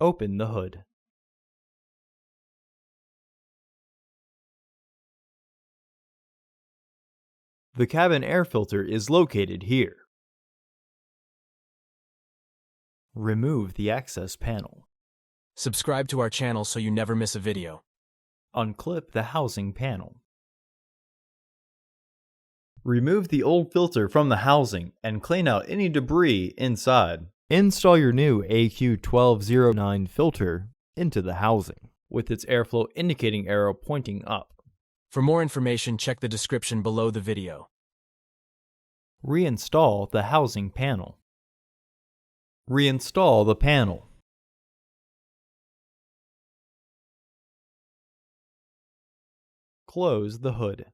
Open the hood. The cabin air filter is located here. Remove the access panel. Subscribe to our channel so you never miss a video. Unclip the housing panel. Remove the old filter from the housing and clean out any debris inside. Install your new AQ1209 filter into the housing, with its airflow indicating arrow pointing up. For more information, check the description below the video. Reinstall the housing panel. Reinstall the panel. Close the hood.